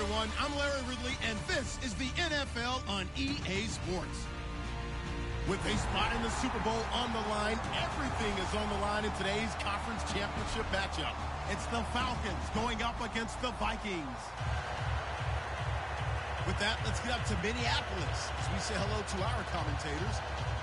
everyone. I'm Larry Ridley, and this is the NFL on EA Sports. With a spot in the Super Bowl on the line, everything is on the line in today's conference championship matchup. It's the Falcons going up against the Vikings. With that, let's get up to Minneapolis as we say hello to our commentators,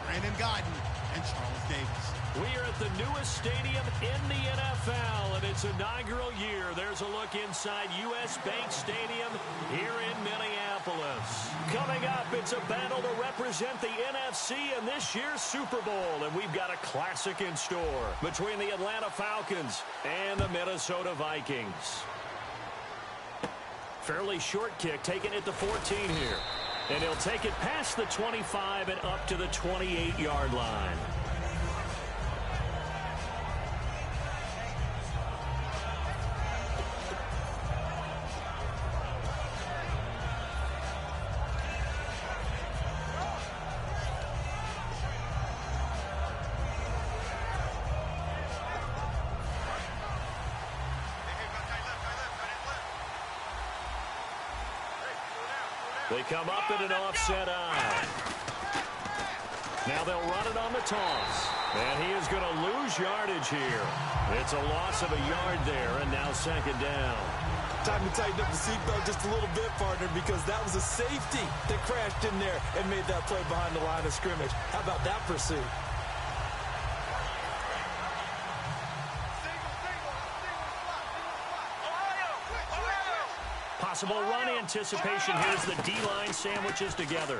Brandon Godden and Charles Davis. We are at the newest stadium in the NFL, and its inaugural year. There's a look inside U.S. Bank Stadium here in Minneapolis. Coming up, it's a battle to represent the NFC in this year's Super Bowl, and we've got a classic in store between the Atlanta Falcons and the Minnesota Vikings. Fairly short kick, taking it to 14 here. And he'll take it past the 25 and up to the 28-yard line. They come up in an offset eye. Now they'll run it on the toss. And he is going to lose yardage here. It's a loss of a yard there, and now second down. Time to tighten up the seatbelt just a little bit, partner, because that was a safety that crashed in there and made that play behind the line of scrimmage. How about that pursuit? Possible run anticipation. Here's the D-line sandwiches together.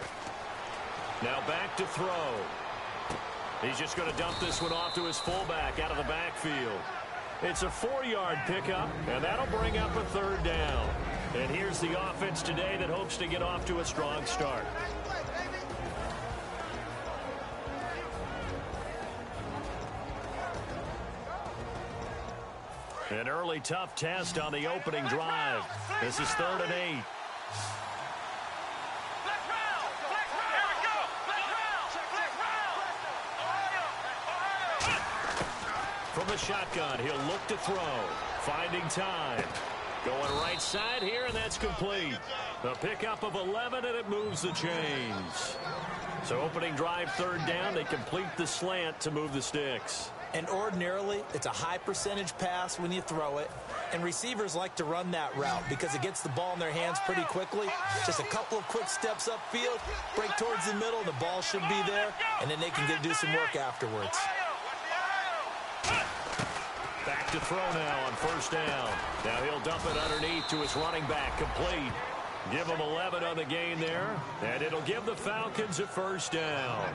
Now back to throw. He's just going to dump this one off to his fullback out of the backfield. It's a 4-yard pickup, and that'll bring up a third down. And here's the offense today that hopes to get off to a strong start. An early tough test on the opening drive. This is 3rd and 8. From the shotgun, he'll look to throw. Finding time. Going right side here, and that's complete. A pickup of 11, and it moves the chains. So opening drive, 3rd down. They complete the slant to move the sticks. And ordinarily, it's a high percentage pass when you throw it. And receivers like to run that route because it gets the ball in their hands pretty quickly. Just a couple of quick steps upfield, break towards the middle, the ball should be there, and then they can do some work afterwards. Back to throw now on 1st down. Now he'll dump it underneath to his running back, complete. Give him 11 on the gain there, and it'll give the Falcons a 1st down.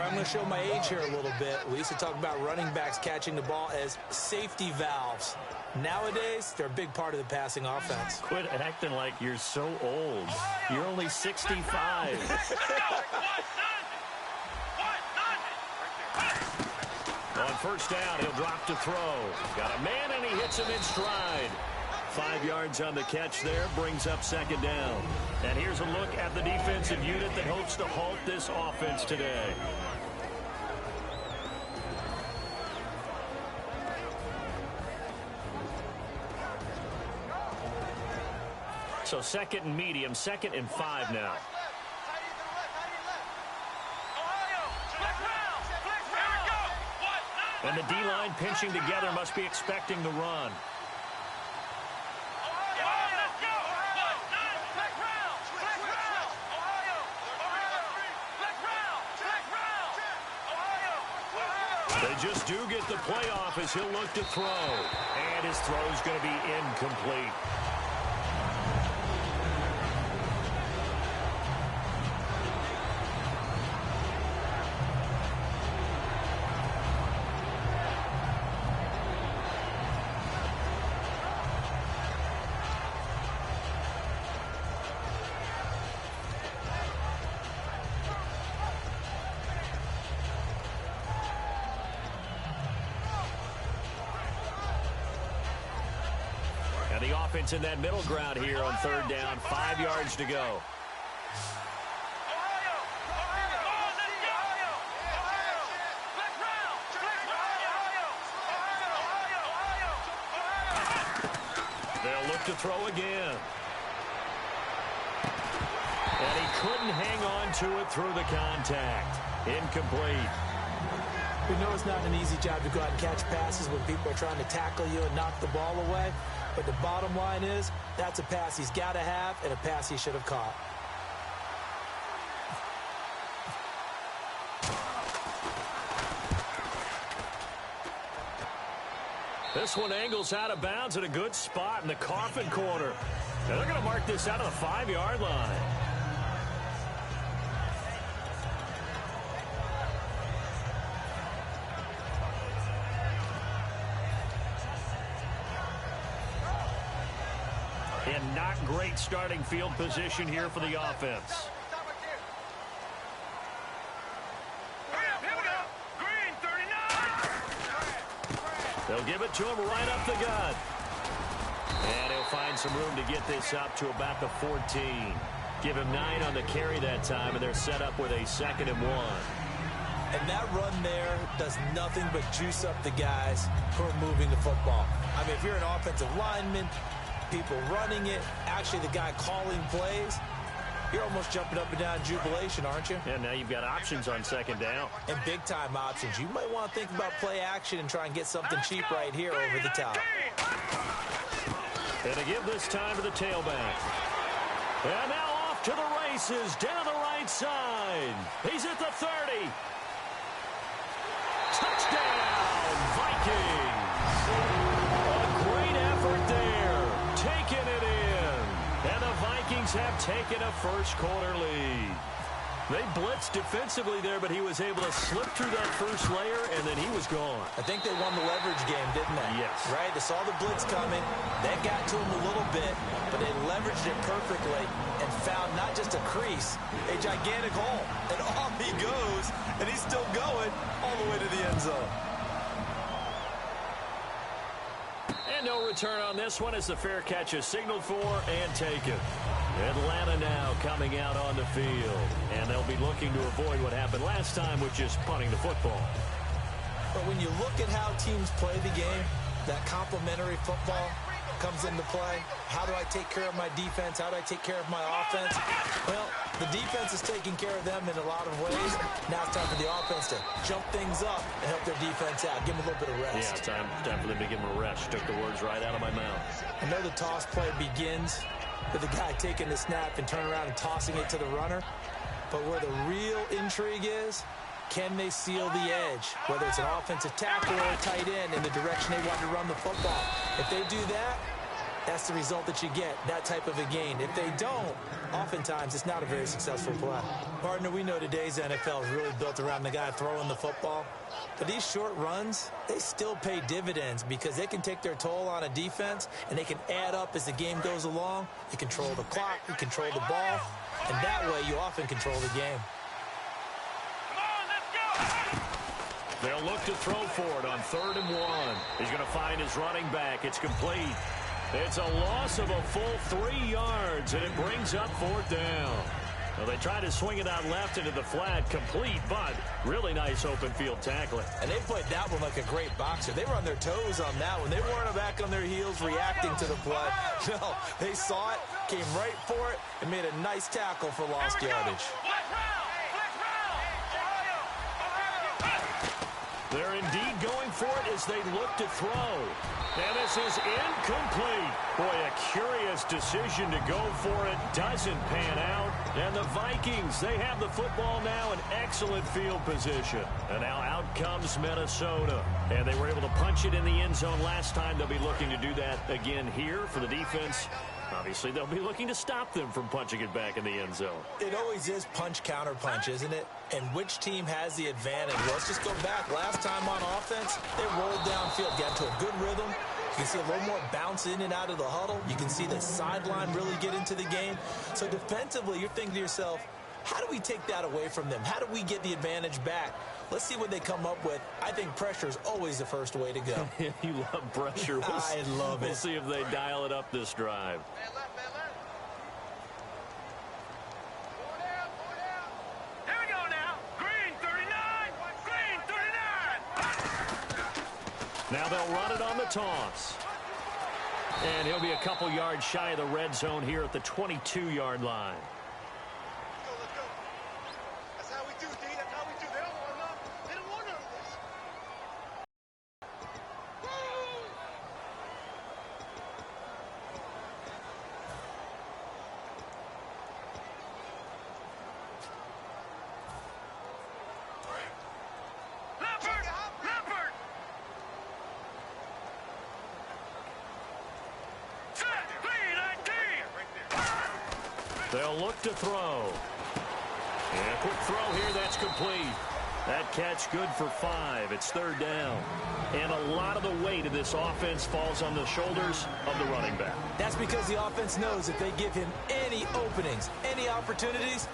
I'm going to show my age here a little bit. We used to talk about running backs catching the ball as safety valves. Nowadays, they're a big part of the passing offense. Quit acting like you're so old. You're only 65. On 1st down, he'll drop to throw. Got a man, and he hits him in stride. 5 yards on the catch there, brings up 2nd down. And here's a look at the defensive unit that hopes to halt this offense today. So 2nd and medium, 2nd and 5 now. And the D-line pinching together, must be expecting the run. They just do get the playoff as he'll look to throw. And his throw's going to be incomplete. The offense in that middle ground here on 3rd down, 5 yards to go. They'll look to throw again. And he couldn't hang on to it through the contact. Incomplete. We know it's not an easy job to go out and catch passes when people are trying to tackle you and knock the ball away. But the bottom line is, that's a pass he's got to have and a pass he should have caught. This one angles out of bounds at a good spot in the coffin corner. And they're going to mark this out of the 5-yard line. And not great starting field position here for the offense. They'll give it to him right up the gut. And he'll find some room to get this up to about the 14. Give him 9 on the carry that time, and they're set up with a 2nd and 1. And that run there does nothing but juice up the guys who are moving the football. I mean, if you're an offensive lineman, people running it, actually the guy calling plays, you're almost jumping up and down in jubilation, aren't you? And now you've got options on 2nd down. And big-time options. You might want to think about play action and try and get something cheap right here over the top. And to give this time to the tailback. And now off to the races, down the right side. He's at the 30. Touchdown, Vikings. A great effort there, taking it in. And the Vikings have taken a first-quarter lead. They blitzed defensively there, but he was able to slip through that first layer, and then he was gone. I think they won the leverage game, didn't they? Yes. Right? They saw the blitz coming. That got to him a little bit, but they leveraged it perfectly and found not just a crease, a gigantic hole. And off he goes, and he's still going all the way to the end zone. And no return on this one as the fair catch is signaled for and taken. Atlanta now coming out on the field. And they'll be looking to avoid what happened last time, which is punting the football. But when you look at how teams play the game, that complementary football comes into play. How do I take care of my defense? How do I take care of my offense? Well, the defense is taking care of them in a lot of ways. Now it's time for the offense to jump things up and help their defense out. Give them a little bit of rest. Yeah, time for them to give them a rest. Took the words right out of my mouth. I know the toss play begins with the guy taking the snap and turning around and tossing it to the runner. But where the real intrigue is, can they seal the edge? Whether it's an offensive tackle or a tight end in the direction they want to run the football. If they do that, that's the result that you get, that type of a gain. If they don't, oftentimes it's not a very successful play. Partner, we know today's NFL is really built around the guy throwing the football. But these short runs, they still pay dividends because they can take their toll on a defense and they can add up as the game goes along. You control the clock, you control the ball, and that way you often control the game. They'll look to throw for it on 3rd and 1. He's going to find his running back. It's complete. It's a loss of a full 3 yards, and it brings up 4th down. Well, they try to swing it out left into the flat, complete, but really nice open field tackling. And they played that one like a great boxer. They were on their toes on that one. They weren't back on their heels reacting to the play. No, they saw it, came right for it, and made a nice tackle for lost yardage. They're indeed going for it as they look to throw. And this is incomplete. Boy, a curious decision to go for it. Doesn't pan out. And the Vikings, they have the football now in excellent field position. And now out comes Minnesota. And they were able to punch it in the end zone last time. They'll be looking to do that again here for the defense. Obviously, they'll be looking to stop them from punching it back in the end zone. It always is punch-counter-punch, isn't it? And which team has the advantage? Well, let's just go back. Last time on offense, they rolled downfield, got to a good rhythm. You can see a little more bounce in and out of the huddle. You can see the sideline really get into the game. So defensively, you're thinking to yourself, how do we take that away from them? How do we get the advantage back? Let's see what they come up with. I think pressure is always the first way to go. You love pressure. I love it. We'll see if they dial it up this drive. Here we go now. Green 39. Green 39. Now they'll run it on the toss. And he'll be a couple yards shy of the red zone here at the 22-yard line. They'll look to throw. And a quick throw here, that's complete. That catch good for 5. It's third down. And a lot of the weight of this offense falls on the shoulders of the running back. That's because the offense knows if they give him any openings, any opportunities,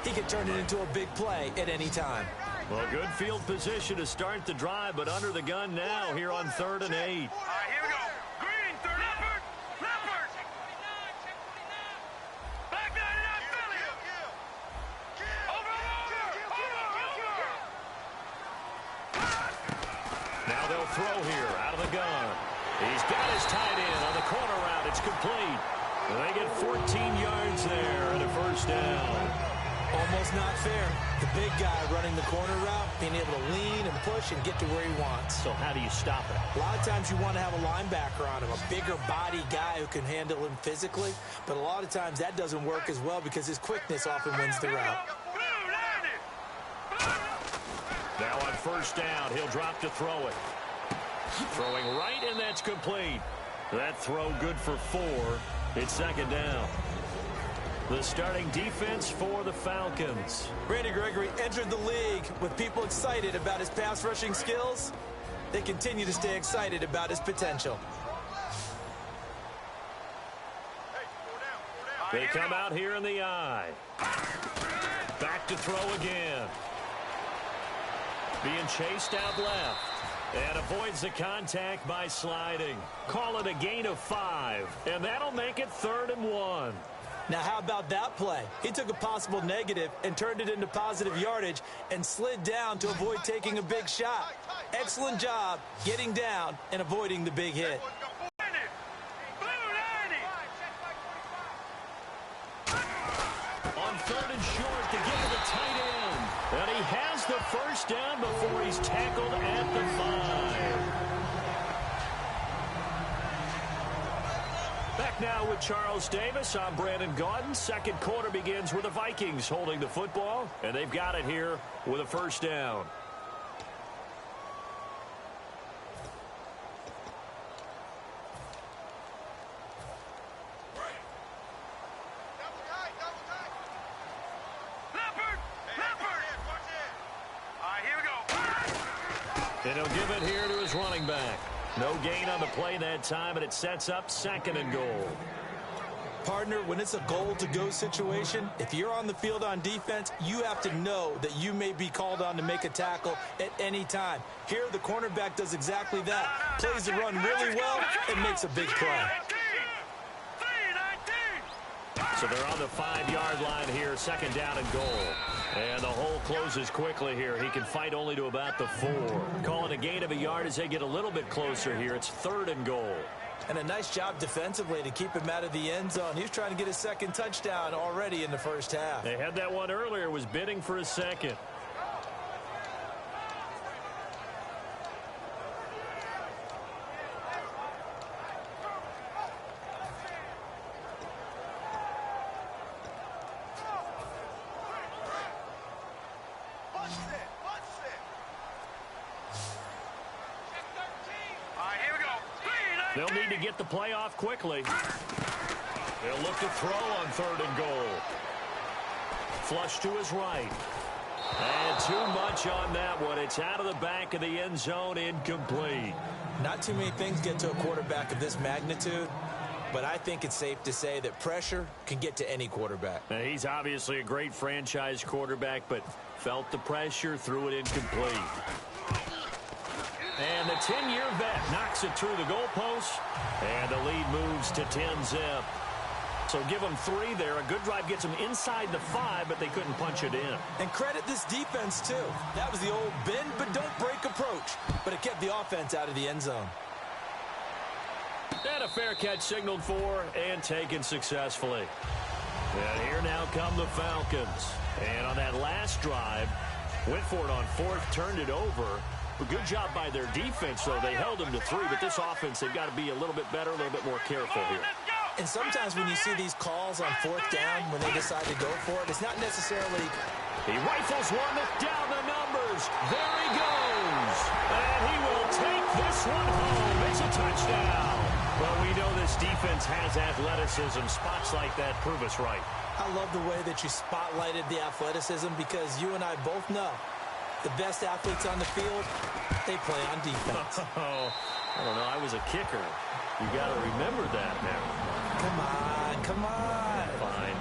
he can turn it into a big play at any time. Well, good field position to start the drive, but under the gun now here on 3rd and 8. All right, here we go. Green, 30. Leopard. Back 99, Philly. Over. Now they'll throw here out of the gun. He's got his tight end on the corner route. It's complete. They get 14 yards there and a first down. Almost not fair. The big guy running the corner route, being able to lean and push and get to where he wants. So how do you stop it? A lot of times you want to have a linebacker on him, a bigger body guy who can handle him physically. But a lot of times that doesn't work as well because his quickness often wins the route. Now on first down, he'll drop to throw it. Throwing right, and that's complete. That throw good for 4. It's second down. The starting defense for the Falcons. Randy Gregory entered the league with people excited about his pass rushing skills. They continue to stay excited about his potential. They come out here in the eye. Back to throw again. Being chased out left. And avoids the contact by sliding. Call it a gain of 5. And that'll make it 3rd and 1. Now, how about that play? He took a possible negative and turned it into positive yardage and slid down to avoid taking a big shot. Excellent job getting down and avoiding the big hit. On 3rd and short to get to the tight end. And he has the first down before he's tackled at the 5. Back now with Charles Davis. I'm Brandon Gaudin. Second quarter begins with the Vikings holding the football, and they've got it here with a first down. And he'll give it here to his running back. No gain on the play that time, and it sets up 2nd and goal. Partner, when it's a goal-to-go situation, if you're on the field on defense, you have to know that you may be called on to make a tackle at any time. Here, the cornerback does exactly that. Plays the run really well and makes a big play. So they're on the 5-yard line here, 2nd down and goal. And the hole closes quickly here. He can fight only to about the 4. Calling a gain of a yard as they get a little bit closer here. It's 3rd and goal. And a nice job defensively to keep him out of the end zone. He was trying to get his 2nd touchdown already in the first half. They had that one earlier, was bidding for a 2nd. They'll need to get the play off quickly. They'll look to throw on 3rd and goal. Flush to his right. And too much on that one. It's out of the back of the end zone, incomplete. Not too many things get to a quarterback of this magnitude, but I think it's safe to say that pressure can get to any quarterback. Now, he's obviously a great franchise quarterback, but felt the pressure, threw it incomplete. And the 10-year vet knocks it through the goalpost, and the lead moves to 10-zip. So give them 3 there. A good drive gets them inside the 5, but they couldn't punch it in. And credit this defense, too. That was the old bend but don't break approach, but it kept the offense out of the end zone. And a fair catch signaled for and taken successfully. And here now come the Falcons. And on that last drive, went for it on 4th, turned it over. A good job by their defense, though. They held them to 3, but this offense, they've got to be a little bit better, a little bit more careful here. And sometimes when you see these calls on 4th down, when they decide to go for it, it's not necessarily... He rifles one down the numbers. There he goes. And he will take this one home. It's a touchdown. Well, we know this defense has athleticism. Spots like that prove us right. I love the way that you spotlighted the athleticism because you and I both know the best athletes on the field, they play on defense. Oh, I don't know. I was a kicker. You got to remember that now. Come on, come on. Fine.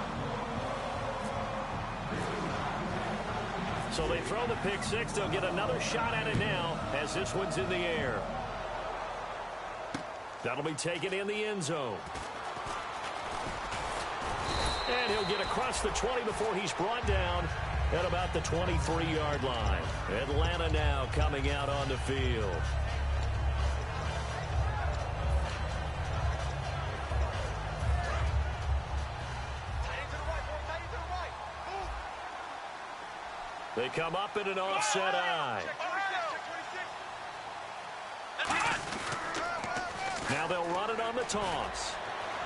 So they throw the pick six. They'll get another shot at it now as this one's in the air. That'll be taken in the end zone. And he'll get across the 20 before he's brought down at about the 23-yard line. Atlanta now coming out on the field. They come up in an offset eye. Now they'll run it on the toss.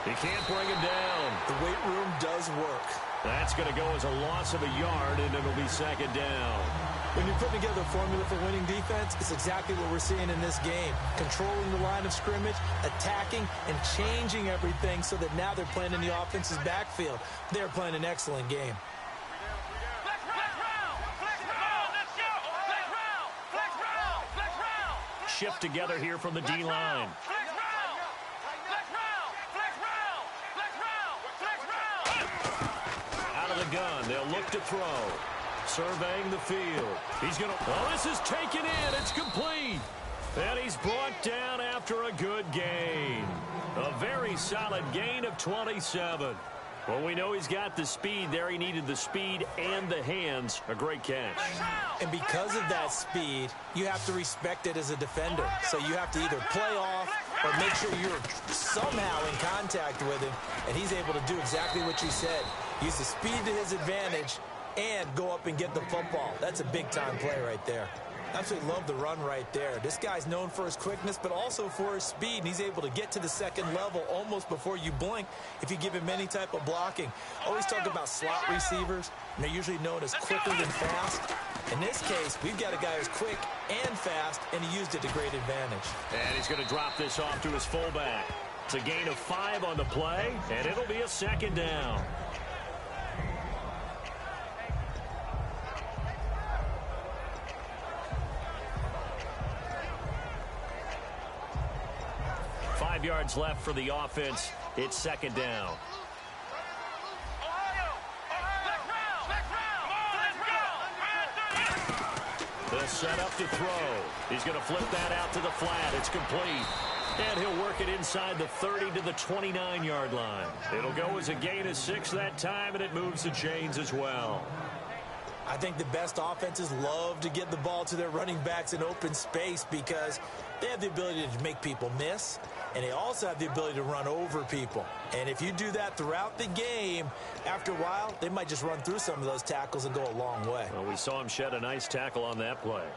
He can't bring him down. The weight room does work. That's going to go as a loss of a yard, and it'll be second down. When you put together a formula for winning defense, it's exactly what we're seeing in this game. Controlling the line of scrimmage, attacking, and changing everything so that now they're playing in the offense's backfield. They're playing an excellent game. Shift together here from the D-line. Out of the gun, they'll look to throw. Surveying the field. He's going to... Oh, this is taken in. It's complete. And he's brought down after a good gain. A very solid gain of 27. Well, we know he's got the speed there. He needed the speed and the hands. A great catch. And because of that speed, you have to respect it as a defender. So you have to either play off or make sure you're somehow in contact with him. And he's able to do exactly what you said. Use the speed to his advantage and go up and get the football. That's a big-time play right there. Absolutely love the run right there. This guy's known for his quickness, but also for his speed. And he's able to get to the second level almost before you blink if you give him any type of blocking. Always talk about slot receivers, and they're usually known as quicker than fast. In this case, we've got a guy who's quick and fast, and he used it to great advantage. And he's going to drop this off to his fullback. It's a gain of 5 on the play, and it'll be a second down. Yards left for the offense. It's second down. They'll set up to throw. He's going to flip that out to the flat. It's complete. And he'll work it inside the 30 to the 29-yard line. It'll go as a gain of 6 that time, and it moves the chains as well. I think the best offenses love to get the ball to their running backs in open space because they have the ability to make people miss, and they also have the ability to run over people. And if you do that throughout the game, after a while, they might just run through some of those tackles and go a long way. Well, we saw him shed a nice tackle on that play.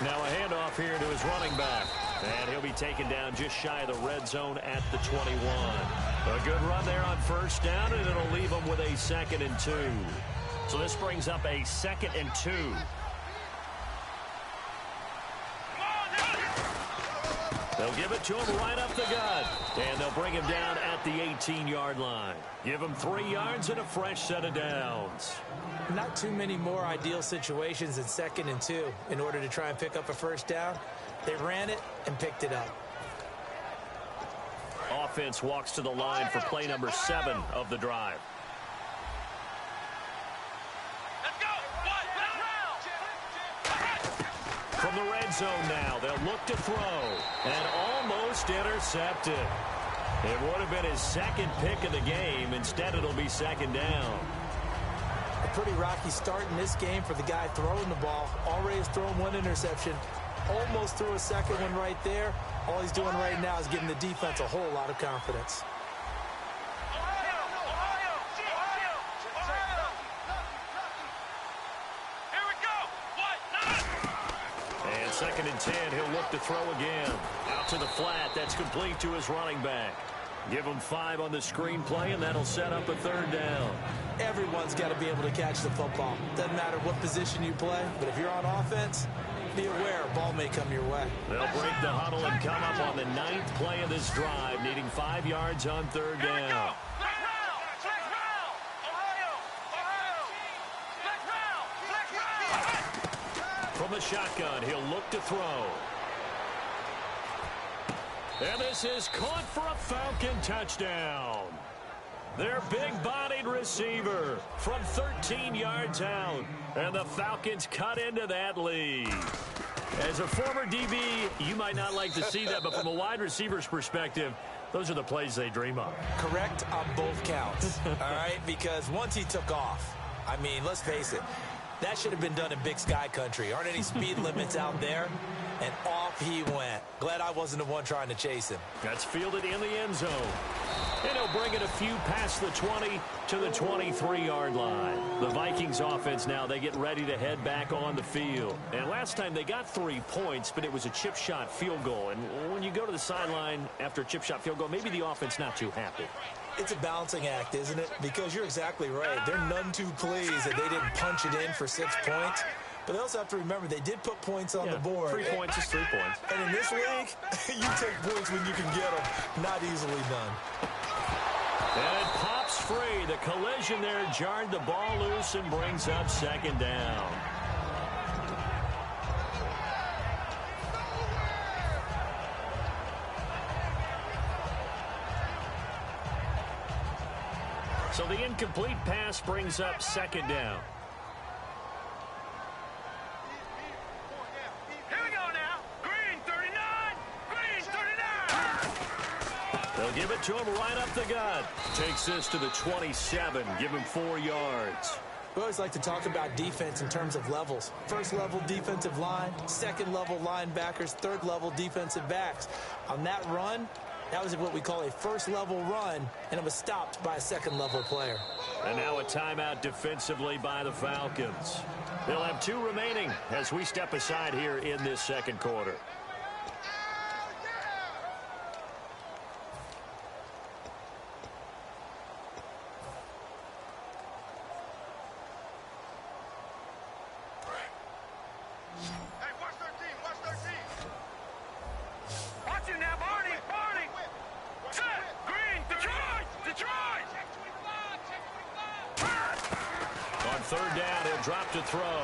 Now a handoff here to his running back. And he'll be taken down just shy of the red zone at the 21. A good run there on first down, and it'll leave him with a 2nd and 2. So this brings up a 2nd and 2. They'll give it to him right up the gut. And they'll bring him down at the 18-yard line. Give him 3 yards and a fresh set of downs. Not too many more ideal situations in 2nd and 2 in order to try and pick up a first down. They ran it and picked it up. Offense walks to the line for play number 7 of the drive. Let's go. From the red zone now, they'll look to throw. And almost intercepted. It would have been his 2nd pick of the game. Instead, it'll be 2nd down. A pretty rocky start in this game for the guy throwing the ball. Already has thrown 1 interception. Almost threw a 2nd one right there. All he's doing right now is giving the defense a whole lot of confidence. Here we go. And 2nd and 10, he'll look to throw again. Out to the flat, that's complete to his running back. Give them 5 on the screenplay, and that'll set up a 3rd down. Everyone's got to be able to catch the football. Doesn't matter what position you play, but if you're on offense, be aware a ball may come your way. They'll break the huddle and come up on the 9th play of this drive, needing 5 yards on 3rd down. From the shotgun, he'll look to throw. And this is caught for a Falcon touchdown. Their big-bodied receiver from 13 yards out. And the Falcons cut into that lead. As a former DB, you might not like to see that, but from a wide receiver's perspective, those are the plays they dream of. Correct on both counts, all right? Because once he took off, I mean, let's face it, that should have been done in Big Sky country. Aren't any speed limits out there? And off he went. Glad I wasn't the one trying to chase him. That's fielded in the end zone. And he'll bring it a few past the 20 to the 23-yard line. The Vikings offense now, they get ready to head back on the field. And last time they got 3 points, but it was a chip shot field goal. And when you go to the sideline after a chip shot field goal, maybe the offense not too happy. It's a balancing act, isn't it? Because you're exactly right. They're none too pleased that they didn't punch it in for 6 points. But they also have to remember they did put points on the board. 3 points is 3 points. And in this league, you take points when you can get them. Not easily done. And it pops free. The collision there jarred the ball loose and brings up 2nd down. So the incomplete pass brings up 2nd down. Here we go now. Green 39. Green 39. They'll give it to him right up the gut. Takes this to the 27. Give him 4 yards. We always like to talk about defense in terms of levels. 1st level defensive line, 2nd level linebackers, 3rd level defensive backs. On that run, that was what we call a 1st level run, and it was stopped by a 2nd level player. And now a timeout defensively by the Falcons. They'll have 2 remaining as we step aside here in this 2nd quarter. Drop to throw.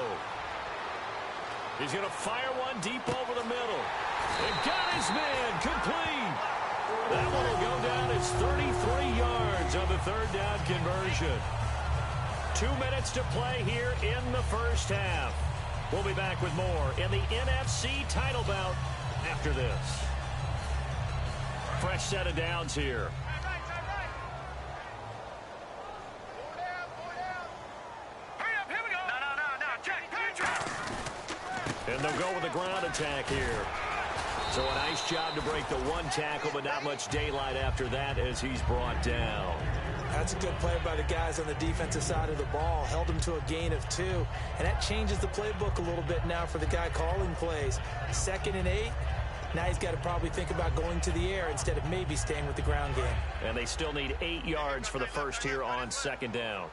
He's going to fire one deep over the middle. And got his man complete. That one will go down as 33 yards on the 3rd down conversion. 2 minutes to play here in the 1st half. We'll be back with more in the NFC title bout after this. Fresh set of downs here. And they'll go with a ground attack here. So a nice job to break the 1 tackle, but not much daylight after that as he's brought down. That's a good play by the guys on the defensive side of the ball. Held him to a gain of 2. And that changes the playbook a little bit now for the guy calling plays. 2nd and 8. Now he's got to probably think about going to the air instead of maybe staying with the ground game. And they still need 8 yards for the 1st here on 2nd down.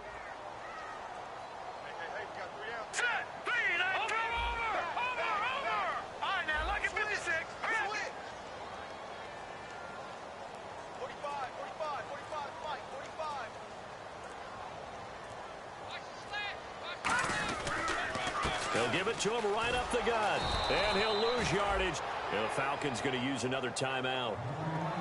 They'll give it to him right up the gut. And he'll lose yardage. And the Falcons going to use another timeout.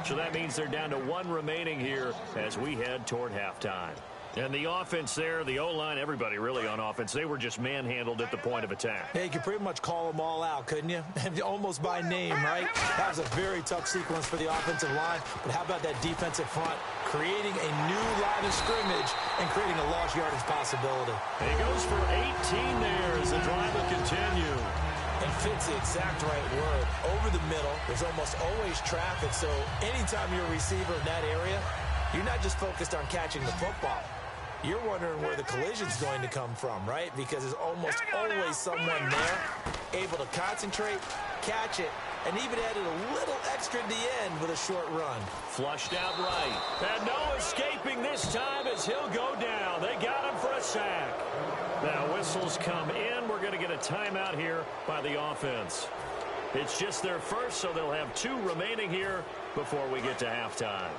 So that means they're down to 1 remaining here as we head toward halftime. And the offense there, the O-line, everybody really on offense, they were just manhandled at the point of attack. Yeah, you could pretty much call them all out, couldn't you? Almost by name, right? That was a very tough sequence for the offensive line. But how about that defensive front creating a new line of scrimmage and creating a lost yardage possibility? And he goes for 18 there as the drive will continue. And fits the exact right word. Over the middle, there's almost always traffic. So anytime you're a receiver in that area, you're not just focused on catching the football. You're wondering where the collision's going to come from, right? Because there's almost always someone there able to concentrate, catch it, and even added a little extra at the end with a short run. Flushed out right. And no escaping this time as he'll go down. They got him for a sack. Now whistles come in. We're going to get a timeout here by the offense. It's just their first, so they'll have 2 remaining here before we get to halftime.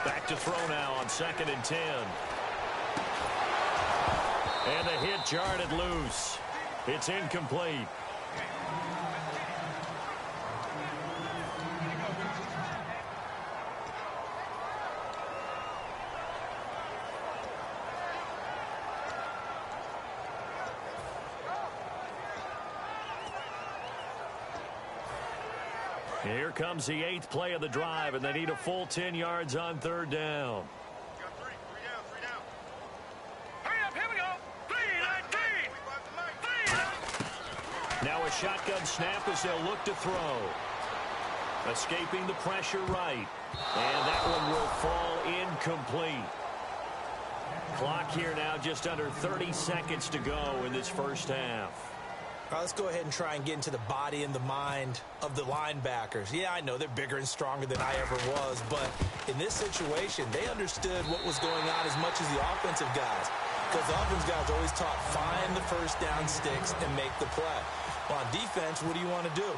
Back to throw now on 2nd and 10. And the hit jarred it loose. It's incomplete. Here comes the 8th play of the drive, and they need a full 10 yards on 3rd down. Three down. Hurry up, here we go. 3-19. Now a shotgun snap as they'll look to throw. Escaping the pressure right. And that one will fall incomplete. Clock here now just under 30 seconds to go in this first half. All right, let's go ahead and try and get into the body and the mind of the linebackers. Yeah, I know they're bigger and stronger than I ever was, but in this situation, they understood what was going on as much as the offensive guys. Because the offensive guys always taught, find the first down sticks and make the play. Well, on defense, what do you want to do?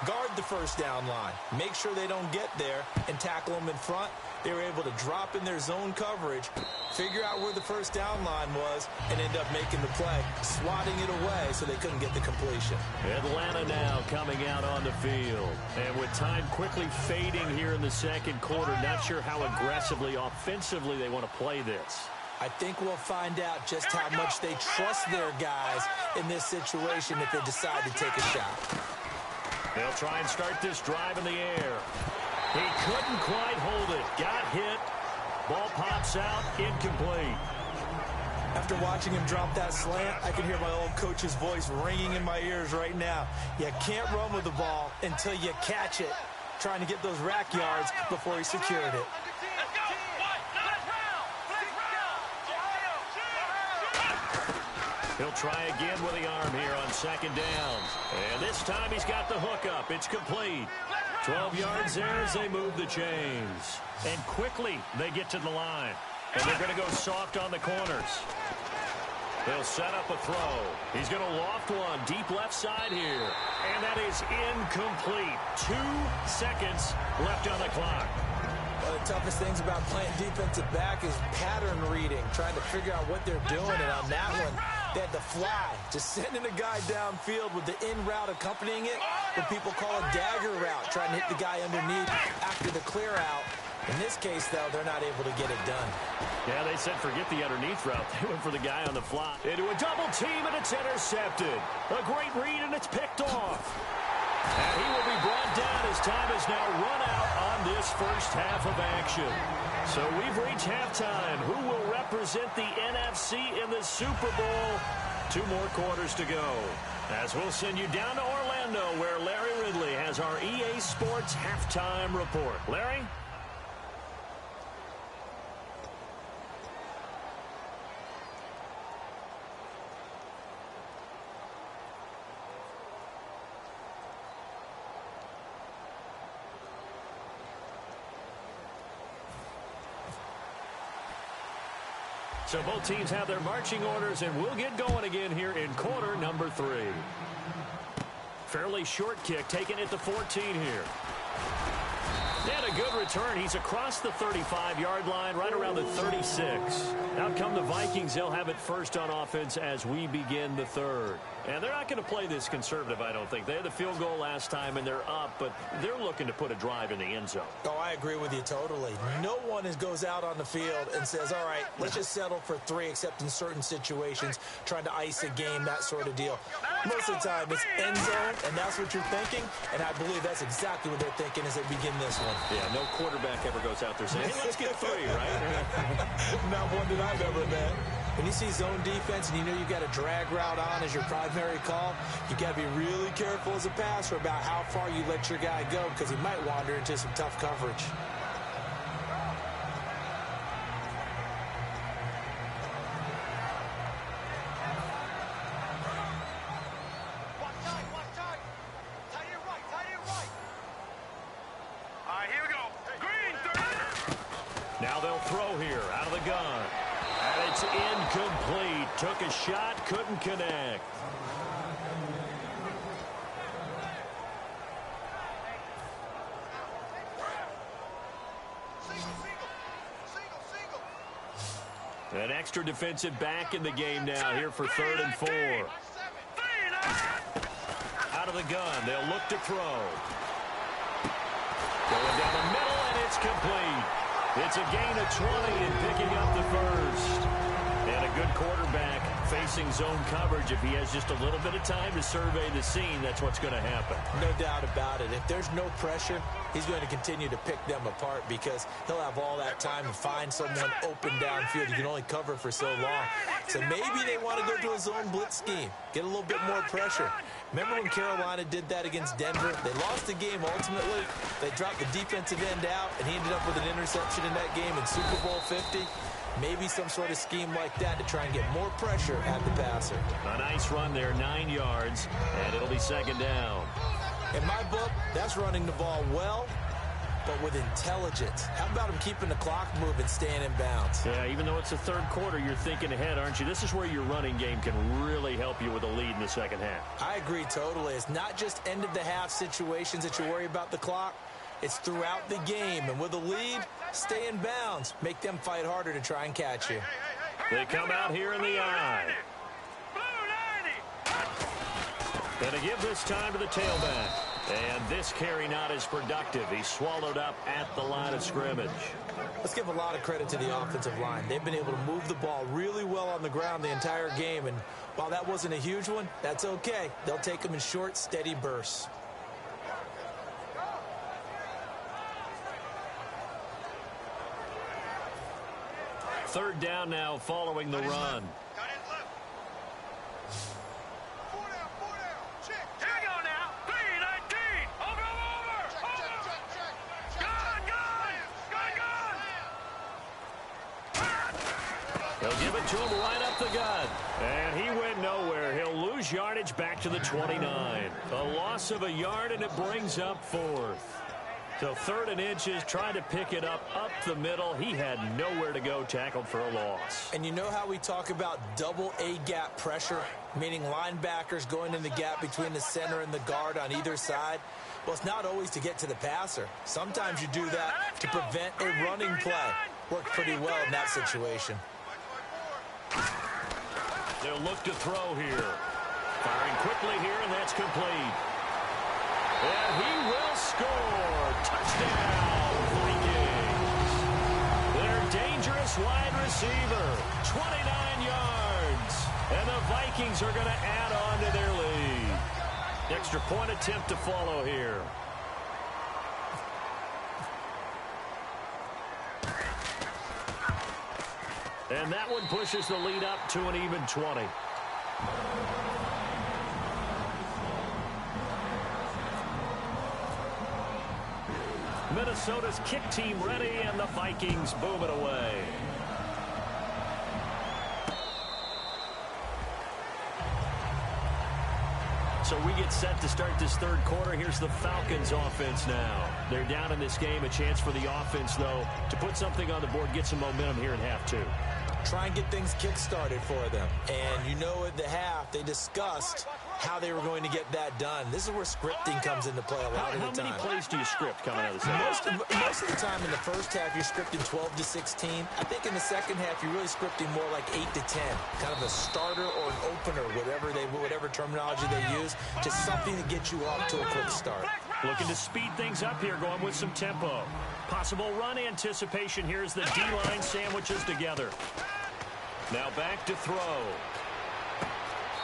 Guard the first down line. Make sure they don't get there and tackle them in front. They were able to drop in their zone coverage, figure out where the first down line was, and end up making the play, swatting it away so they couldn't get the completion. Atlanta now coming out on the field. And with time quickly fading here in the second quarter, not sure how aggressively, offensively they want to play this. I think we'll find out just how much they trust their guys in this situation if they decide to take a shot. They'll try and start this drive in the air. He couldn't quite hold it. Got hit. Ball pops out. Incomplete. After watching him drop that slant, I can hear my old coach's voice ringing in my ears right now. You can't run with the ball until you catch it. Trying to get those rack yards before he secured it. He'll try again with the arm here on 2nd down. And this time he's got the hook up. It's complete. 12 yards there as they move the chains. And quickly they get to the line. And they're going to go soft on the corners. They'll set up a throw. He's going to loft one deep left side here. And that is incomplete. 2 seconds left on the clock. One of the toughest things about playing defensive back is pattern reading, trying to figure out what they're doing. And on that one, they had to fly, just sending a guy downfield with the in route accompanying it, what people call a dagger route, trying to hit the guy underneath after the clear out. In this case, though, they're not able to get it done. Yeah, they said forget the underneath route. They went for the guy on the fly. Into a double team, and it's intercepted. A great read, and it's picked off. And he will be brought down as time is now run out on this first half of action. So we've reached halftime. Who will represent the NFC in the Super Bowl? 2 more quarters to go. As we'll send you down to Orlando, where Larry Ridley has our EA Sports halftime report. Larry? So both teams have their marching orders, and we'll get going again here in quarter number 3. Fairly short kick, taking it to 14 here. And a good return. He's across the 35-yard line, right around the 36. Out come the Vikings. They'll have it first on offense as we begin the 3rd. And they're not going to play this conservative, I don't think. They had the field goal last time, and they're up, but they're looking to put a drive in the end zone. Oh, I agree with you totally. No one goes out on the field and says, all right, let's just settle for 3, except in certain situations, trying to ice a game, that sort of deal. Most of the time, it's end zone, and that's what you're thinking, and I believe that's exactly what they're thinking as they begin this one. Yeah, no quarterback ever goes out there saying, hey, let's get 3, right? Not one that I've ever met. When you see zone defense and you know you've got a drag route on as your primary call, you got to be really careful as a passer about how far you let your guy go, because he might wander into some tough coverage. right, here we go. Green, 30. Now they'll throw here out of the gun. And it's incomplete. Took a shot, couldn't connect. An extra defensive back in the game now here for 3rd and 4. Out of the gun, they'll look to throw. Going down the middle, and it's complete. It's a gain of 20 and picking up the first. And a good quarterback facing zone coverage. If he has just a little bit of time to survey the scene, that's what's going to happen. No doubt about it. If there's no pressure, he's going to continue to pick them apart because he'll have all that time to find someone open downfield. You can only cover for so long. So maybe they want to go to a zone blitz scheme, get a little bit more pressure. Remember when Carolina did that against Denver? They lost the game ultimately. They dropped the defensive end out, and he ended up with an interception in that game in Super Bowl 50. Maybe some sort of scheme like that to try and get more pressure at the passer. A nice run there, 9 yards, and it'll be 2nd down. In my book, that's running the ball well, but with intelligence. How about him keeping the clock moving, staying in bounds? Yeah, even though it's the 3rd quarter, you're thinking ahead, aren't you? This is where your running game can really help you with a lead in the 2nd half. I agree totally. It's not just end-of-the-half situations that you worry about the clock. It's throughout the game. And with a lead, stay in bounds. Make them fight harder to try and catch you. They come out here in the eye. And to give this time to the tailback. And this carry not as productive. He's swallowed up at the line of scrimmage. Let's give a lot of credit to the offensive line. They've been able to move the ball really well on the ground the entire game. And while that wasn't a huge one, that's okay. They'll take them in short, steady bursts. Third down now following the run. They'll give it to him right up the gut. And he went nowhere. He'll lose yardage back to the 29. A loss of a yard, and it brings up 4th. So 3rd and inches, trying to pick it up the middle. He had nowhere to go, tackled for a loss. And you know how we talk about double A-gap pressure, meaning linebackers going in the gap between the center and the guard on either side? Well, it's not always to get to the passer. Sometimes you do that to prevent a running play. Worked pretty well in that situation. They'll look to throw here. Firing quickly here, and that's complete. And he will score. Touchdown, Vikings. Their dangerous wide receiver, 29 yards. And the Vikings are going to add on to their lead. Extra point attempt to follow here. And that one pushes the lead up to an even 20. Minnesota's kick team ready, and the Vikings boom it away. So we get set to start this 3rd quarter. Here's the Falcons offense now. They're down in this game. A chance for the offense, though, to put something on the board, get some momentum here in half 2. Try and get things kick-started for them. And you know at the half, they discussed how they were going to get that done. This is where scripting comes into play a lot of the time. How many plays do you script coming out of the second? Most of the time in the first half, you're scripting 12 to 16. I think in the second half, you're really scripting more like 8 to 10. Kind of a starter or an opener, whatever terminology they use. Just something to get you off to a quick start. Looking to speed things up here, going with some tempo. Possible run anticipation here as the D-line sandwiches together. Now back to throw.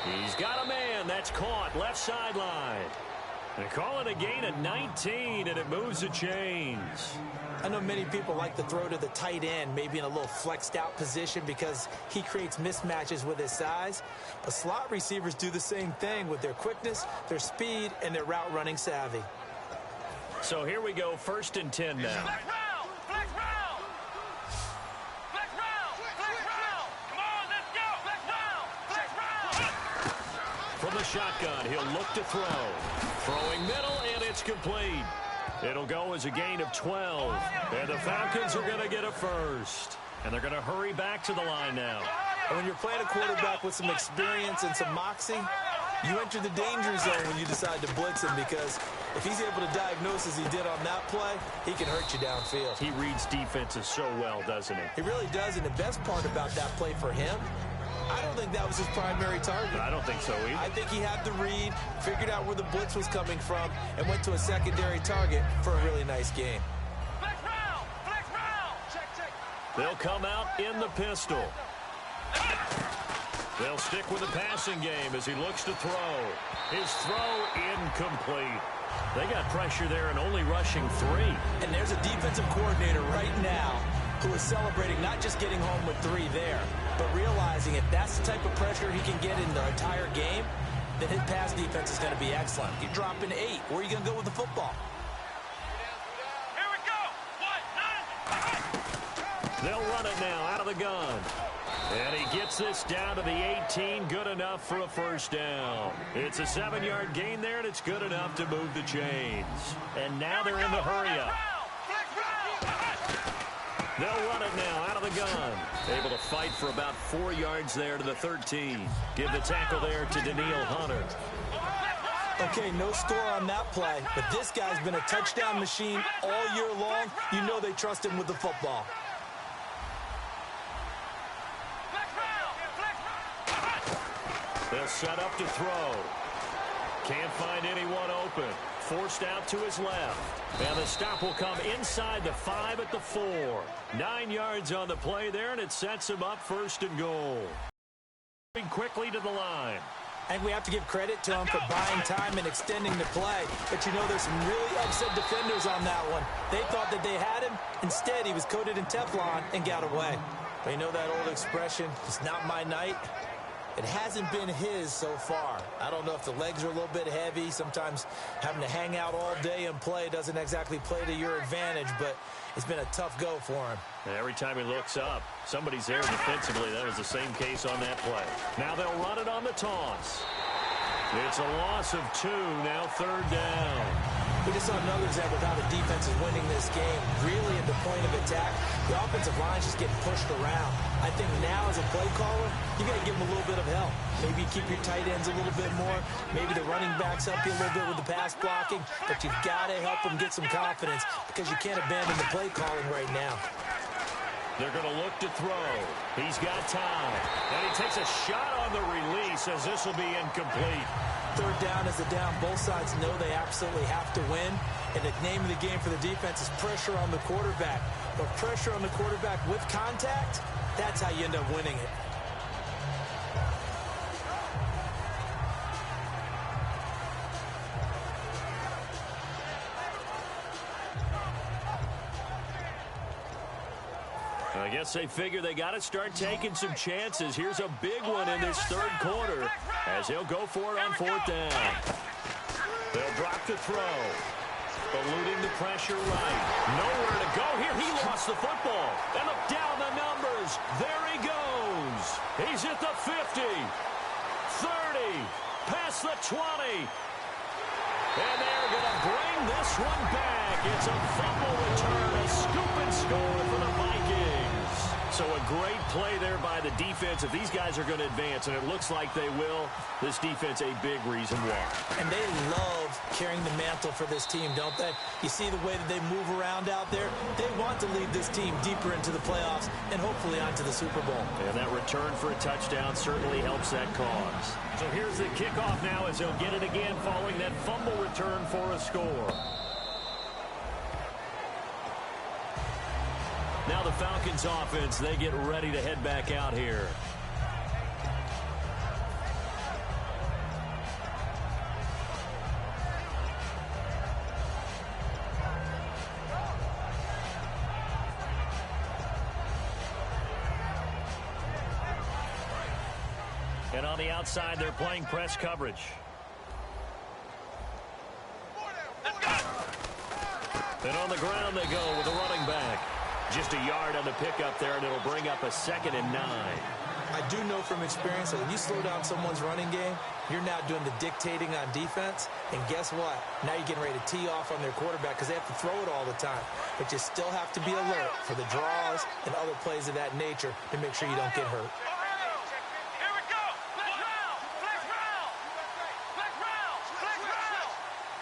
He's got a man. That's caught. Left sideline. They call it a gain of 19, and it moves the chains. I know many people like to throw to the tight end, maybe in a little flexed out position because he creates mismatches with his size. But slot receivers do the same thing with their quickness, their speed, and their route running savvy. So here we go, 1st and 10 now. Flex route! Flex route! Flex route! Flex route! Come on, let's go! Flex route! Flex route! From the shotgun, he'll look to throw. Throwing middle, and it's complete. It'll go as a gain of 12. And the Falcons are going to get a first. And they're going to hurry back to the line now. And when you're playing a quarterback with some experience and some moxie, you enter the danger zone when you decide to blitz him, because if he's able to diagnose as he did on that play, he can hurt you downfield. He reads defenses so well, doesn't he? He really does, and the best part about that play for him, I don't think that was his primary target. I don't think so either. I think he had the read, figured out where the blitz was coming from, and went to a secondary target for a really nice game. Flex round! Flex round! Check, check. They'll come out in the pistol. They'll stick with the passing game as he looks to throw. His throw incomplete. They got pressure there and only rushing 3. And there's a defensive coordinator right now who is celebrating not just getting home with 3 there, but realizing if that's the type of pressure he can get in the entire game, then his pass defense is going to be excellent. You're dropping 8. Where are you going to go with the football? Here we go! 1, 9. They'll run it now out of the gun. And he gets this down to the 18, good enough for a first down. It's a 7-yard gain there, and it's good enough to move the chains. And now they're in the hurry-up. They'll run it now out of the gun. Able to fight for about 4 yards there to the 13. Give the tackle there to Daniil Hunter. Okay, no score on that play, but this guy's been a touchdown machine all year long. You know they trust him with the football. They'll set up to throw. Can't find anyone open. Forced out to his left. And the stop will come inside the 5 at the 4. 9 yards on the play there, and it sets him up first and goal. Moving quickly to the line. And we have to give credit to him for buying time and extending the play. But you know, there's some really upset defenders on that one. They thought that they had him. Instead, he was coated in Teflon and got away. But you know that old expression, it's not my night? It hasn't been his so far. I don't know if the legs are a little bit heavy. Sometimes having to hang out all day and play doesn't exactly play to your advantage, but it's been a tough go for him. And every time he looks up, somebody's there defensively. That was the same case on that play. Now they'll run it on the toss. It's a loss of 2, now 3rd down. We just saw another example of how the defense is winning this game. Really at the point of attack, the offensive line's just getting pushed around. I think now as a play caller, you got to give them a little bit of help. Maybe keep your tight ends a little bit more. Maybe the running backs help you a little bit with the pass blocking. But you've got to help them get some confidence because you can't abandon the play calling right now. They're going to look to throw. He's got time. And he takes a shot on the release as this will be incomplete. 3rd down is the down. Both sides know they absolutely have to win. And the name of the game for the defense is pressure on the quarterback. But pressure on the quarterback with contact, that's how you end up winning it. I guess they figure they got to start taking some chances. Here's a big one in this 3rd quarter as he'll go for it on 4th down. They'll drop the throw. Eluding the pressure right. Nowhere to go here. He lost the football. And look down the numbers. There he goes. He's at the 50. 30. Past the 20. And they're going to bring this one back. It's a fumble return. A scoop and score for the Vikings. So a great play there by the defense. If these guys are going to advance, and it looks like they will, this defense a big reason why. And they love carrying the mantle for this team, don't they? You see the way that they move around out there? They want to lead this team deeper into the playoffs and hopefully onto the Super Bowl. And that return for a touchdown certainly helps that cause. So here's the kickoff now as he'll get it again following that fumble return for a score. Now the Falcons offense, they get ready to head back out here. And on the outside, they're playing press coverage. And on the ground they go with the running back. Just a yard on the pickup there, and it'll bring up a 2nd and 9. I do know from experience that when you slow down someone's running game, you're now doing the dictating on defense. And guess what? Now you're getting ready to tee off on their quarterback because they have to throw it all the time. But you still have to be alert for the draws and other plays of that nature to make sure you don't get hurt. Here we go. Flex round. Flex round. Flex round. Flex round.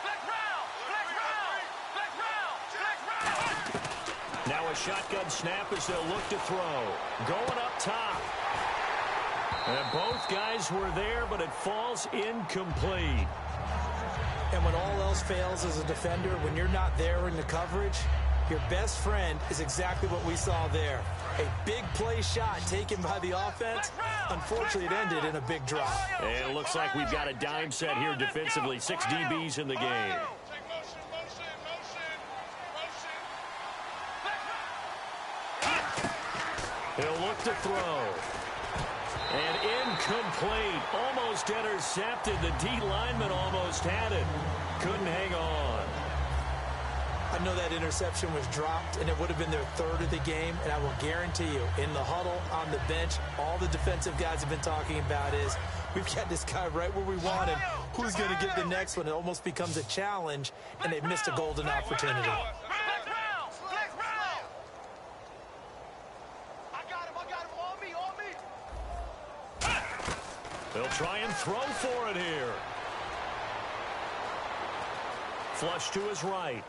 Flex round. Flex round. Flex round. Flex round. Now a shotgun snap as they'll look to throw. Going up top. And both guys were there, but it falls incomplete. And when all else fails as a defender, when you're not there in the coverage, your best friend is exactly what we saw there. A big play shot taken by the offense. Unfortunately, it ended in a big drop. And it looks like we've got a dime set here defensively. 6 DBs in the game. He'll look to throw. And incomplete. Almost intercepted. The D lineman almost had it. Couldn't hang on. I know that interception was dropped, and it would have been their third of the game. And I will guarantee you, in the huddle, on the bench, all the defensive guys have been talking about is, we've got this guy right where we want him. Who's going to get the next one? It almost becomes a challenge, and they've missed a golden opportunity. They'll try and throw for it here. Flush to his right.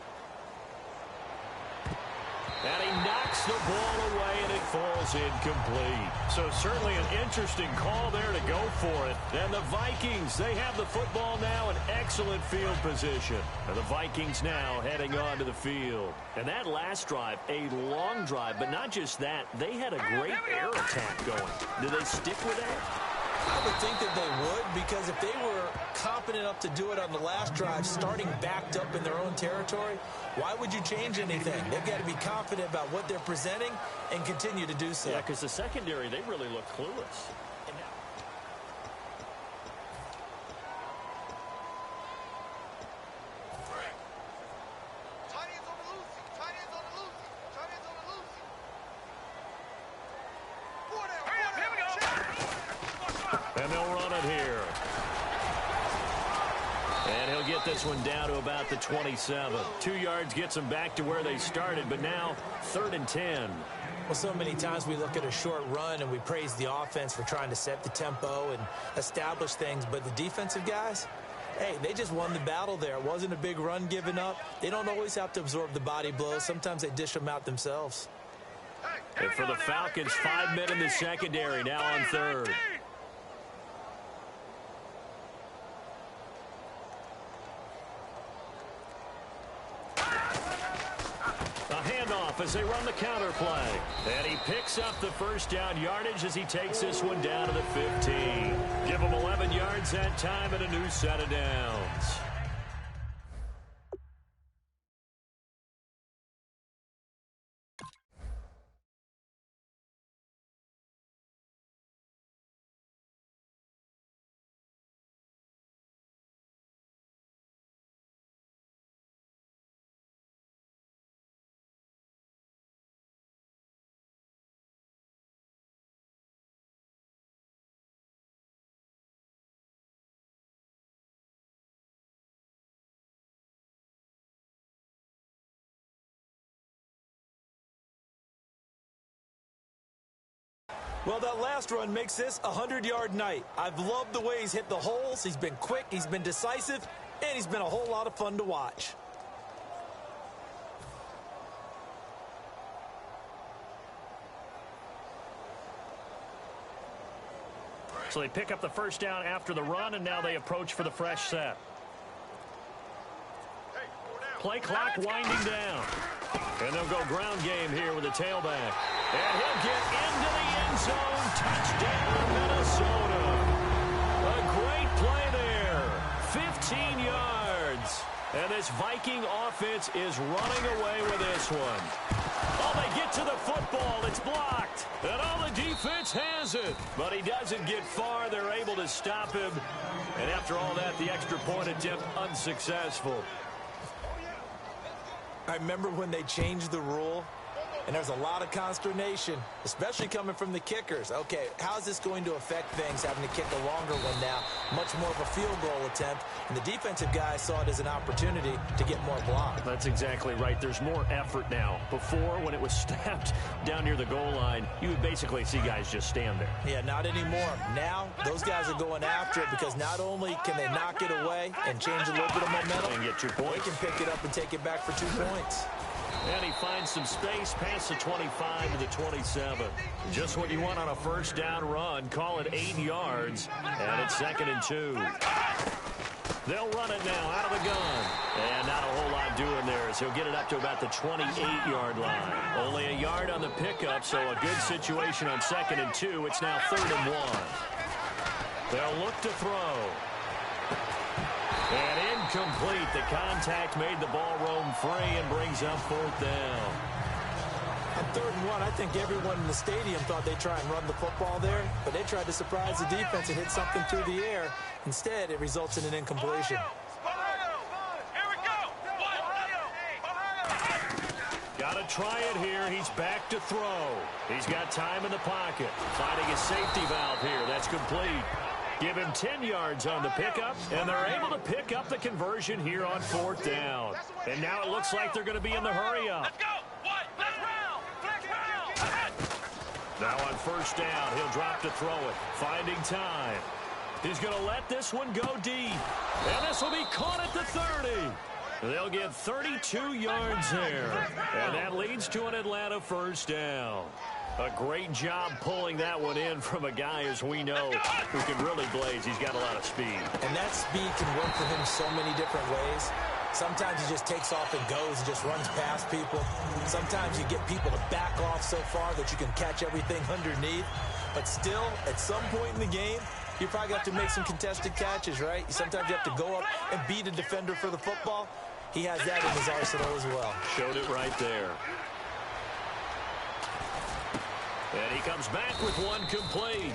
And he knocks the ball away, and it falls incomplete. So certainly an interesting call there to go for it. And the Vikings, they have the football now in excellent field position. And the Vikings now heading onto the field. And that last drive, a long drive, but not just that. They had a great air attack going. Do they stick with that? I would think that they would, because if they were confident enough to do it on the last drive, starting backed up in their own territory, why would you change anything? They've got to be confident about what they're presenting and continue to do so. Yeah, because the secondary, they really look clueless. And they'll run it here. And he'll get this one down to about the 27. 2 yards gets them back to where they started, but now 3rd and 10. Well, so many times we look at a short run and we praise the offense for trying to set the tempo and establish things, but the defensive guys, hey, they just won the battle there. It wasn't a big run given up. They don't always have to absorb the body blows. Sometimes they dish them out themselves. And for the Falcons, 5 men in the secondary, now on 3rd. As they run the counter play. And he picks up the first down yardage as he takes this one down to the 15. Give him 11 yards that time and a new set of downs. Well, that last run makes this a 100-yard night. I've loved the way he's hit the holes. He's been quick, he's been decisive, and he's been a whole lot of fun to watch. So they pick up the first down after the run, and now they approach for the fresh set. Play clock winding down. And they'll go ground game here with the tailback. And he'll get into the end zone. Touchdown, Minnesota. A great play there. 15 yards. And this Viking offense is running away with this one. Oh, they get to the football. It's blocked. And all the defense has it. But he doesn't get far. They're able to stop him. And after all that, the extra point attempt unsuccessful. I remember when they changed the rule And there's a lot of consternation, especially coming from the kickers. Okay, how is this going to affect things, having to kick a longer one now, much more of a field goal attempt, and the defensive guys saw it as an opportunity to get more block. That's exactly right. There's more effort now. Before, when it was snapped down near the goal line, you would basically see guys just stand there. Yeah, not anymore. Now, those guys are going after it because not only can they knock it away and change a little bit of momentum, And get 2 points. they can pick it up and take it back for 2 points. And he finds some space past the 25 to the 27. Just what you want on a first down run. Call it 8 yards. And it's 2nd and 2. They'll run it now out of the gun. And not a whole lot doing there as he'll get it up to about the 28-yard line. Only a yard on the pickup, so a good situation on 2nd and 2. It's now 3rd and 1. They'll look to throw. And incomplete. The contact made the ball roam free and brings up 4th down. On 3rd and 1, I think everyone in the stadium thought they'd try and run the football there, but they tried to surprise the defense and hit something through the air. Instead, it results in an incompletion. Got to try it here. He's back to throw. He's got time in the pocket. Finding his safety valve here. That's complete. Give him 10 yards on the pickup, and they're able to pick up the conversion here on 4th down. And now it looks like they're going to be in the hurry-up. Let's go. What? Flex round. Flex round. Now on 1st down, he'll drop to throw it. Finding time. He's going to let this one go deep. And this will be caught at the 30. They'll get 32 yards there. And that leads to an Atlanta 1st down. A great job pulling that one in from a guy, as we know, who can really blaze. He's got a lot of speed. And that speed can work for him so many different ways. Sometimes he just takes off and goes and just runs past people. Sometimes you get people to back off so far that you can catch everything underneath. But still, at some point in the game, you probably have to make some contested catches, right? Sometimes you have to go up and beat a defender for the football. He has that in his arsenal as well. Showed it right there. And he comes back with one complete.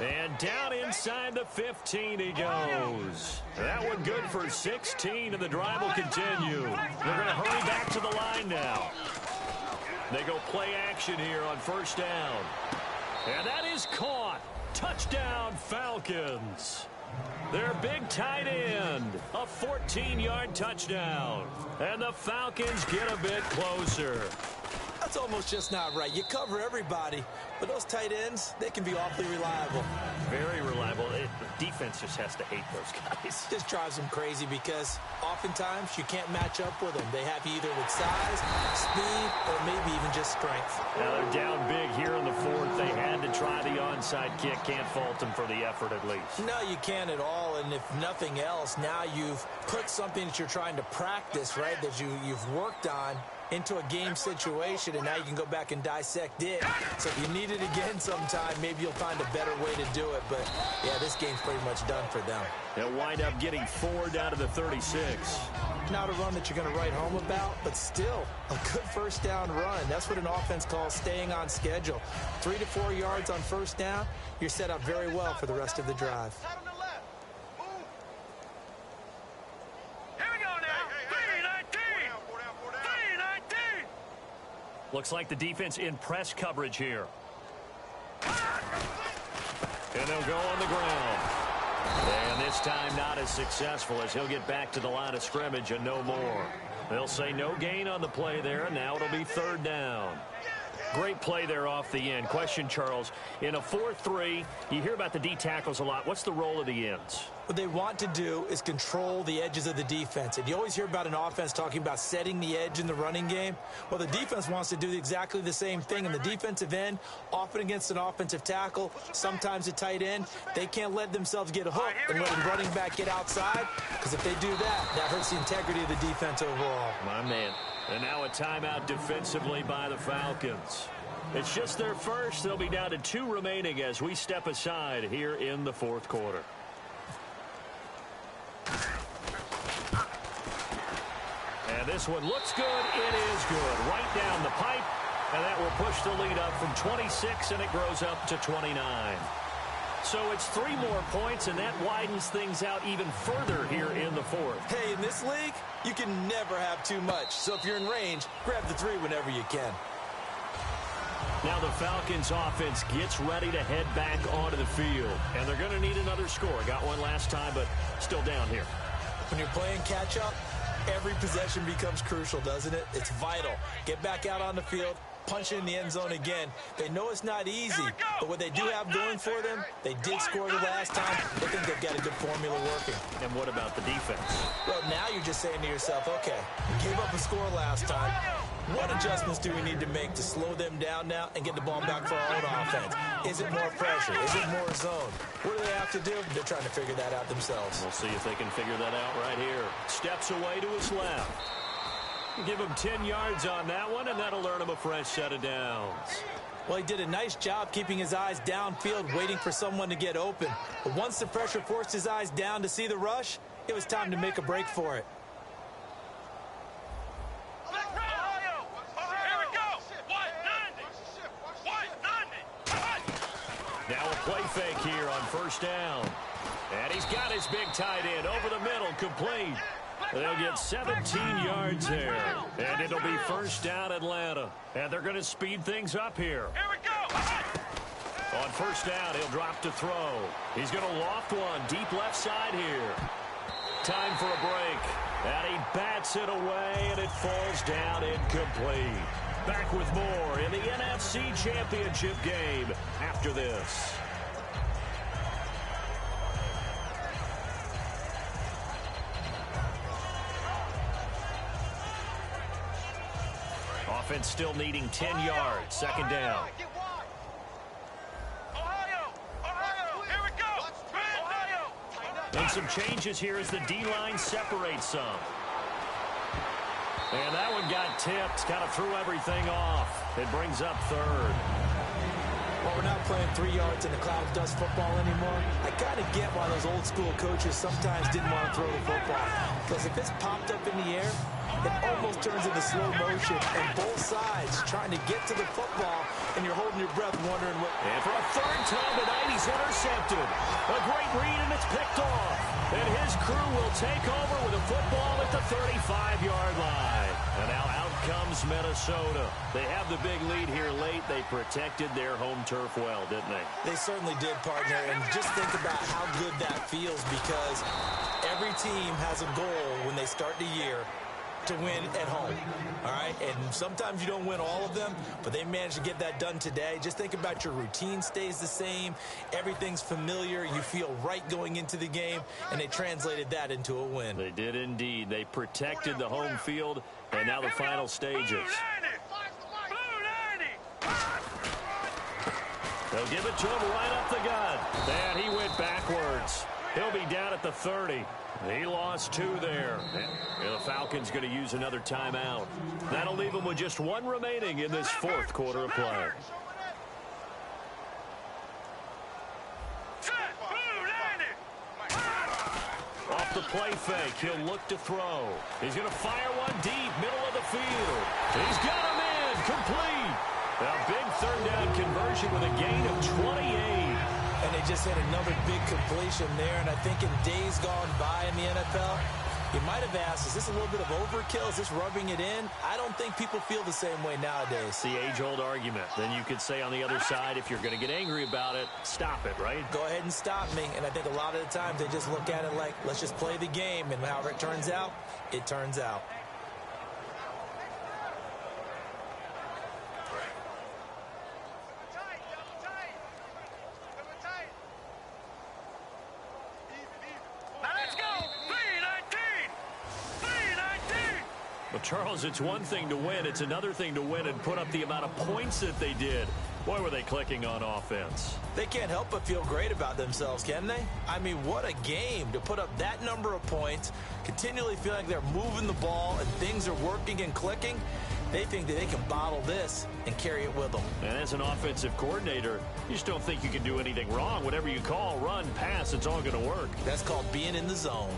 And down inside the 15 he goes. That one good for 16, and the drive will continue. They're going to hurry back to the line now. They go play action here on 1st down. And that is caught. Touchdown, Falcons. Their big tight end. A 14-yard touchdown. And the Falcons get a bit closer. That's almost just not right. You cover everybody, but those tight ends, they can be awfully reliable. Very reliable. The defense just has to hate those guys. Just drives them crazy because oftentimes you can't match up with them. They have you either with size, speed, or maybe even just strength. Now they're down big here in the 4th. They had to try the onside kick. Can't fault them for the effort at least. No, you can't at all. And if nothing else, now you've put something that you're trying to practice, right, that you've worked on into a game situation, and now you can go back and dissect it. So if you need it again sometime, maybe you'll find a better way to do it. But, yeah, this game's pretty much done for them. They'll wind up getting 4 down to the 36. Not a run that you're going to write home about, but still a good 1st down run. That's what an offense calls staying on schedule. 3 to 4 yards on 1st down, you're set up very well for the rest of the drive. Looks like the defense in press coverage here. And they'll go on the ground. And this time not as successful as he'll get back to the line of scrimmage and no more. They'll say no gain on the play there, and now it'll be 3rd down. Great play there off the end. Question, Charles, in a 4-3, you hear about the D tackles a lot. What's the role of the ends? What they want to do is control the edges of the defense. And you always hear about an offense talking about setting the edge in the running game. Well, the defense wants to do exactly the same thing. And the defensive end, often against an offensive tackle, sometimes a tight end, they can't let themselves get hooked and let a running back get outside. Because if they do that, that hurts the integrity of the defense overall. My man. And now a timeout defensively by the Falcons. It's just their first. They'll be down to 2 remaining as we step aside here in the 4th quarter. And this one looks good. It is good. Right down the pipe. And that will push the lead up from 26, and it grows up to 29. So it's 3 more points, and that widens things out even further here in the 4th. Hey, in this league, you can never have too much. So if you're in range, grab the 3 whenever you can. Now the Falcons offense gets ready to head back onto the field. And they're going to need another score. Got one last time, but still down here. When you're playing catch-up, every possession becomes crucial, doesn't it? It's vital. Get back out on the field, punch it in the end zone again. They know it's not easy, but what they do have going for them, they did score the last time. They think they've got a good formula working. And what about the defense? Well, now you're just saying to yourself, okay, we gave up a score last time. What adjustments do we need to make to slow them down now and get the ball back for our own offense? Is it more pressure? Is it more zone? What do they have to do? They're trying to figure that out themselves. We'll see if they can figure that out right here. Steps away to his left. Give him 10 yards on that one, and that'll earn him a fresh set of downs. Well, he did a nice job keeping his eyes downfield, waiting for someone to get open. But once the pressure forced his eyes down to see the rush, it was time to make a break for it. Now a play fake here on first down. And he's got his big tight end over the middle, complete. They'll get 17 yards there. And it'll be first down Atlanta. And they're going to speed things up here. Here we go. On first down, he'll drop to throw. He's going to loft one deep left side here. Time for a break. And he bats it away, and it falls down incomplete. Back with more in the NFC Championship game after this. Offense still needing 10 yards. Second down. Here we go. Ohio. And some changes here as the D-line separates some. And that one got tipped, kind of threw everything off. It brings up third. Well, we're not playing 3 yards in the cloud of dust football anymore. I kind of get why those old school coaches sometimes didn't want to throw the football. Because if it's popped up in the air, it almost turns into slow motion. And both sides trying to get to the football, and you're holding your breath wondering what... And for a third time tonight, he's intercepted. A great read, and it's picked off. And his crew will take over with a football at the 35-yard line. And now out comes Minnesota. They have the big lead here late. They protected their home turf well, didn't they? They certainly did, partner. And just think about how good that feels, because every team has a goal when they start the year to win at home, all right? And sometimes you don't win all of them, but they managed to get that done today. Just think about your routine stays the same. Everything's familiar. You feel right going into the game, and they translated that into a win. They did indeed. They protected the home field, and now the final stages. They'll give it to him right up the gut. And he went backwards. He'll be down at the 30. He lost 2 there. And the Falcons going to use another timeout. That'll leave them with just 1 remaining in this fourth quarter of play. Off the play fake, he'll look to throw. He's going to fire one deep, middle of the field. He's got him in, complete. A big third down conversion with a gain of 28. And they just had another big completion there. And I think in days gone by in the NFL, you might have asked, is this a little bit of overkill? Is this rubbing it in? I don't think people feel the same way nowadays. The age-old argument. Then you could say on the other side, if you're going to get angry about it, stop it, right? Go ahead and stop me. And I think a lot of the times they just look at it like, let's just play the game. And however it turns out, it turns out. Well, Charles, it's one thing to win. It's another thing to win and put up the amount of points that they did. Boy, were they clicking on offense. They can't help but feel great about themselves, can they? I mean, what a game to put up that number of points, continually feel like they're moving the ball and things are working and clicking. They think that they can bottle this and carry it with them. And as an offensive coordinator, you just don't think you can do anything wrong. Whatever you call, run, pass, it's all going to work. That's called being in the zone.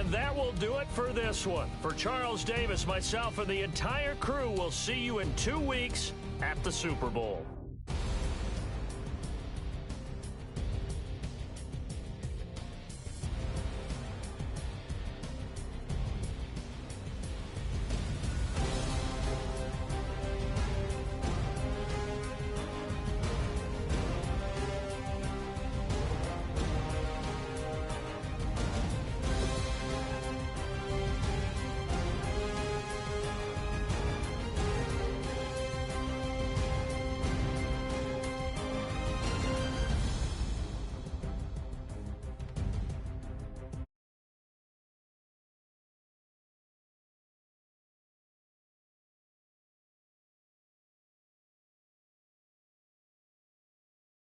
And that will do it for this one. For Charles Davis, myself, and the entire crew, we'll see you in 2 weeks at the Super Bowl.